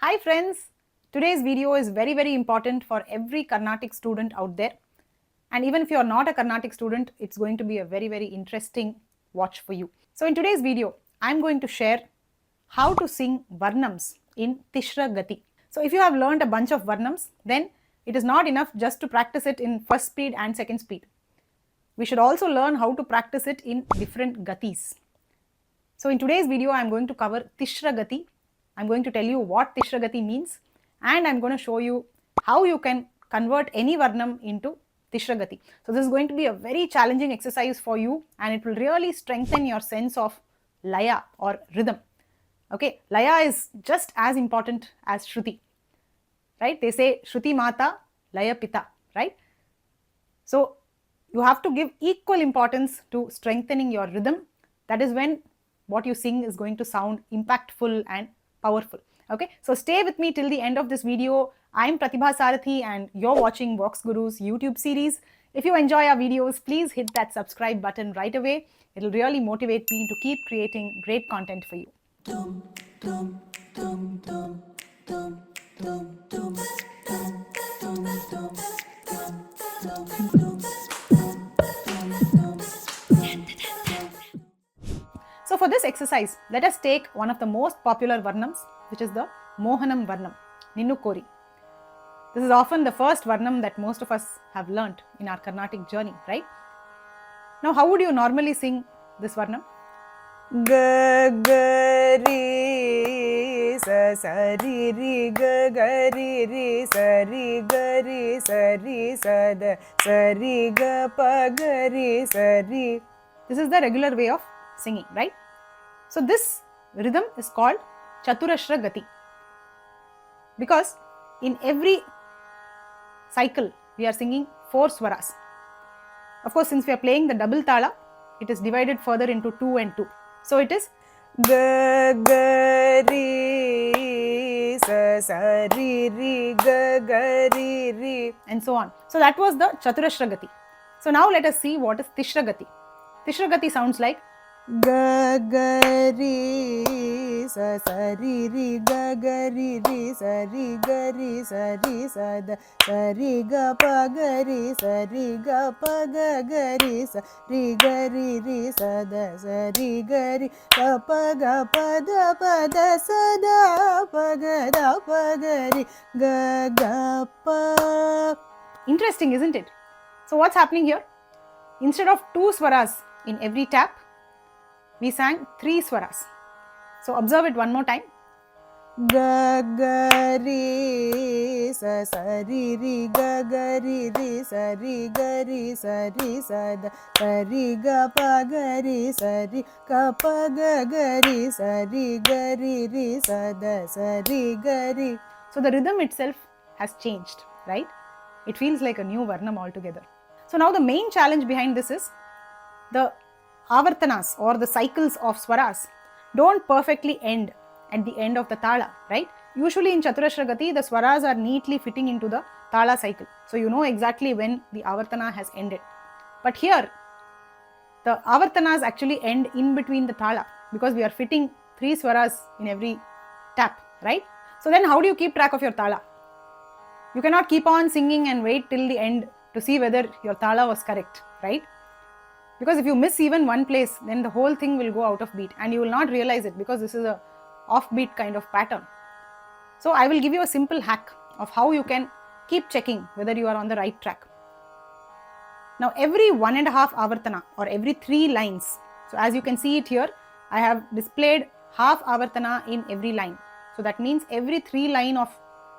Hi friends, today's video is very important for every Carnatic student out there, and even if you are not a Carnatic student, it's going to be a very interesting watch for you. So in today's video, I'm going to share how to sing Varnams in Tisra Gati. So if you have learned a bunch of Varnams, then it is not enough just to practice it in first speed and second speed. We should also learn how to practice it in different Gatis. So in today's video, I'm going to cover Tisra Gati. I'm going to tell you what Tisra Gati means, and I'm going to show you how you can convert any Varnam into Tisra Gati. So this is going to be a very challenging exercise for you, and it will really strengthen your sense of Laya or rhythm. Okay, Laya is just as important as Shruti, right? They say Shruti Mata, Laya Pita, right? So you have to give equal importance to strengthening your rhythm. That is when what you sing is going to sound impactful and powerful. Okay, so stay with me till the end of this video. I'm Pratibha Sarathy and you're watching VoxGuru's YouTube series. If you enjoy our videos, please hit that subscribe button right away. It'll really motivate me to keep creating great content for you. So for this exercise, let us take one of the most popular Varnams, which is the Mohanam Varnam, Ninnu Kori. This is often the first Varnam that most of us have learnt in our Carnatic journey, right? Now, how would you normally sing this Varnam? Ga ga ri sa sa ri ri ga ga ri ri sa ri ga ri sa ri sa da sa ri ga pa ga ri sa ri. This is the regular way of singing, right? So this rhythm is called Chaturashra Gati, because in every cycle we are singing 4 swaras. Of course, since we are playing the double tala, it is divided further into 2 and 2. So it is ga ga ri sa sa ri ri ga ga ri ri, and so on. So that was the Chaturashra Gati. So now let us see what is Tisra Gati. Tisra Gati sounds like ga ga ri sa sa ri ri ga ga ri ri sa ri ga ri sa ri sa da sa ri ga pa ga ri sa ri ga pa ga ga ri sa ri ga ri sa da sa ri ga ri ga pa da sa da pa ga ri ga pa. Interesting, isn't it? So what's happening here? Instead of 2 swaras in every tap, we sang 3 swaras. So observe it one more time. Ga ga ri sa sa ri ri ga ga ri ri sa ri ga ri sa da sa ri ga pa ga ri sa ri ga pa ga ri sa ri ga ri sa da sa ri ga ri. So the rhythm itself has changed, right? It feels like a new Varnam altogether. So now the main challenge behind this is the avartanas or the cycles of swaras don't perfectly end at the end of the tala, right? Usually in Chaturashra Gati, the swaras are neatly fitting into the tala cycle. So you know exactly when the avartana has ended. But here, the avartanas actually end in between the tala because we are fitting 3 swaras in every tap, right? So then how do you keep track of your tala? You cannot keep on singing and wait till the end to see whether your tala was correct, right? Because if you miss even one place, then the whole thing will go out of beat and you will not realize it because this is a offbeat kind of pattern. So I will give you a simple hack of how you can keep checking whether you are on the right track. Now every 1.5 avartana or every 3 lines, so as you can see it here, I have displayed half avartana in every line. So that means every 3 line of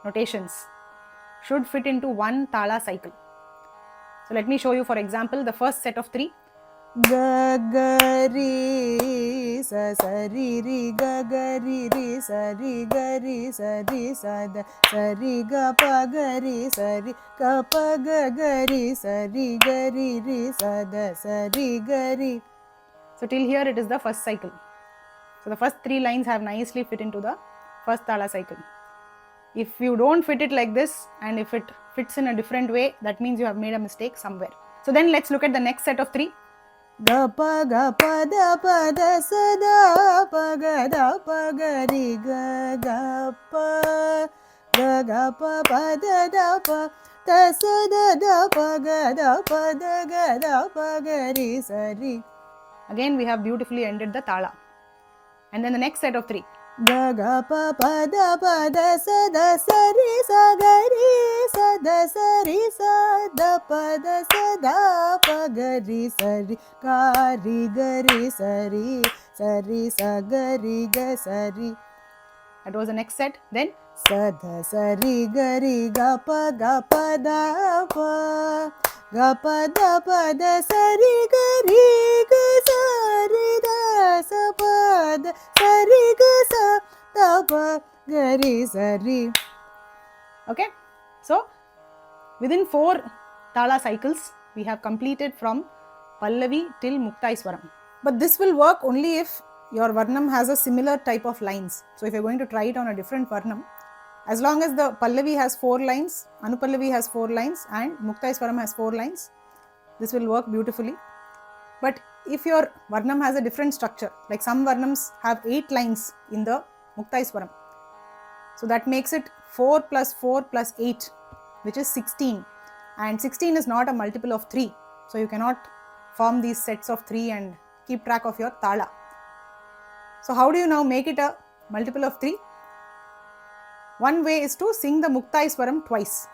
notations should fit into one tala cycle. So let me show you, for example, the first set of 3. Ga ga ri sa sa ri ri ga ga ri sa ri ga ri sa da sa ri ga pa ga ri sa ri ga pa ga ri sa ri ga ri sa da sa ri ga ri. So till here it is the first cycle. So the first 3 lines have nicely fit into the first tala cycle. If you don't fit it like this and if it fits in a different way, that means you have made a mistake somewhere. So then let's look at the next set of 3. ga pa da sa da pa ga ri ga pa da pa da sa da pa da pa ga ri sa ri. Again, we have beautifully ended the tala. And then the next set of 3. Ga ga pa da sa ri sa ga ri sa ri sa da pa ga ri sa ri sa ri sa ga ri. That was the next set. Then sa ri ga pa da pa ga sa ri ga sa ri da sa pa da sa ri ga sa da pa ga ri sa ri. okay, so within 4 tala cycles we have completed from Pallavi till Muktai Swaram. But this will work only if your Varnam has a similar type of lines. So if you're going to try it on a different Varnam, as long as the Pallavi has 4 lines, Anupallavi has 4 lines and Muktai Swaram has 4 lines, this will work beautifully. But if your Varnam has a different structure, like some Varnams have 8 lines in the Muktai Swaram, so that makes it 4 plus 4 plus 8, which is 16. And 16 is not a multiple of 3. So you cannot form these sets of 3 and keep track of your tala. So how do you now make it a multiple of 3? One way is to sing the Muktai Swaram twice.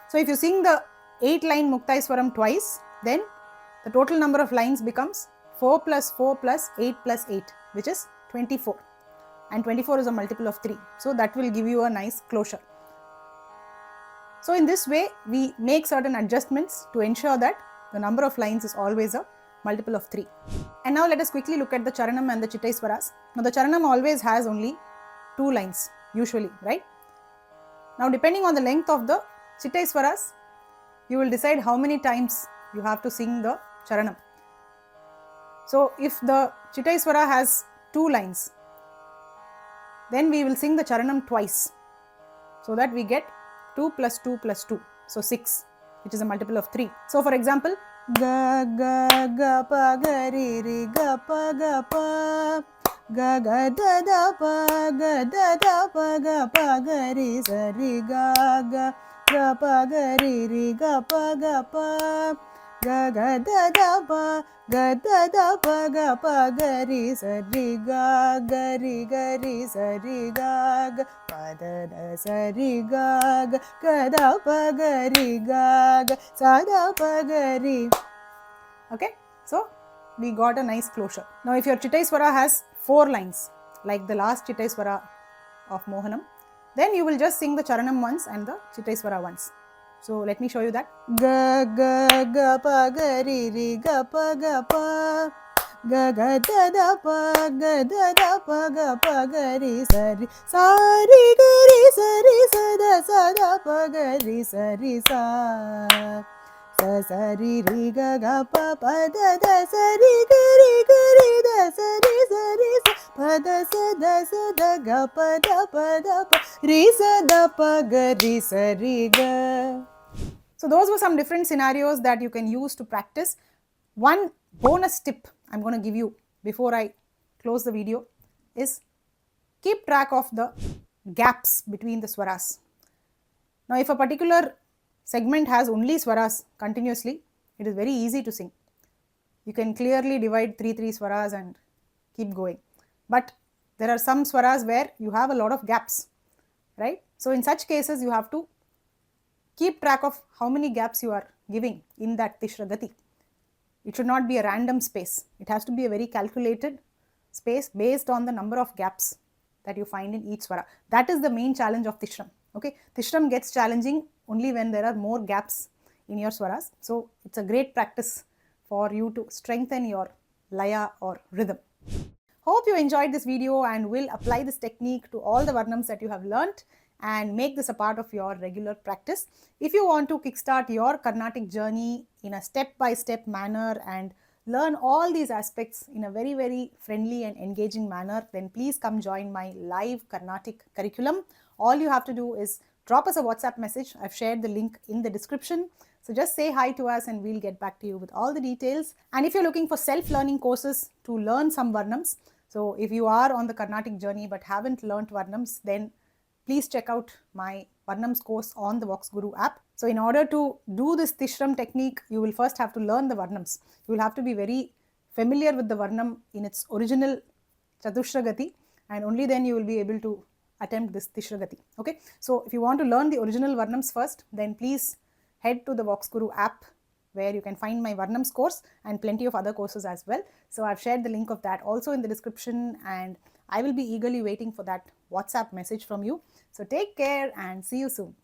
So if you sing the 8 line Muktai Swaram twice, then the total number of lines becomes 4 plus 4 plus 8 plus 8, which is 24. And 24 is a multiple of 3. So that will give you a nice closure. So in this way, we make certain adjustments to ensure that the number of lines is always a multiple of 3. And now let us quickly look at the Charanam and the Chittai Swaras. Now the Charanam always has only 2 lines, usually, right? Now depending on the length of the Chittai Swaras, you will decide how many times you have to sing the Charanam. So if the Chittai Swara has 2 lines, then we will sing the Charanam twice, so that we get 2 plus 2 plus 2, so 6, which is a multiple of 3. So for example, ga ga pa ga ri ga pa ga da pa ga ri sa ri ga pa ga ri ga pa ga da pa ga ri sa ri ga sa ri ga pa da sa ri ga da pa ga ri ga sa da pa ga ri. Okay, so we got a nice closure. Now if your Chittai Swara has 4 lines, like the last Chittai Swara of Mohanam, then you will just sing the Charanam once and the Chittai Swara once. So let me show you that. Ga ga pa ga ri ga pa ga da da pa ga ri sa ri ga ri sa da pa ga ri sa sa ri ga pa da sa ri ga ri da sa pa da ga pa da pa ri sa da pa ga ri sa ri ga. So those were some different scenarios that you can use to practice. One bonus tip I'm going to give you before I close the video is keep track of the gaps between the swaras. Now if a particular segment has only swaras continuously, it is very easy to sing. You can clearly divide 3 swaras and keep going. But there are some swaras where you have a lot of gaps, right? So in such cases, you have to keep track of how many gaps you are giving in that Tisra Gati. It should not be a random space. It has to be a very calculated space based on the number of gaps that you find in each swara. That is the main challenge of Tisram. Okay, Tisram gets challenging only when there are more gaps in your swaras. So it's a great practice for you to strengthen your laya or rhythm. Hope you enjoyed this video and will apply this technique to all the Varnams that you have learnt and make this a part of your regular practice. If you want to kickstart your Carnatic journey in a step-by-step manner and learn all these aspects in a very, very friendly and engaging manner, then please come join my live Carnatic curriculum. All you have to do is drop us a WhatsApp message. I've shared the link in the description. So just say hi to us and we'll get back to you with all the details. And if you're looking for self-learning courses to learn some Varnams, so if you are on the Carnatic journey but haven't learnt Varnams, then please check out my Varnams course on the VoxGuru app. So in order to do this Tisram technique, you will first have to learn the Varnams. You will have to be very familiar with the Varnam in its original Chatusra Gati, and only then you will be able to attempt this Tisra Gati. Okay, so if you want to learn the original Varnams first, then please head to the VoxGuru app where you can find my Varnams course and plenty of other courses as well. So I've shared the link of that also in the description, and I will be eagerly waiting for that WhatsApp message from you. So take care and see you soon.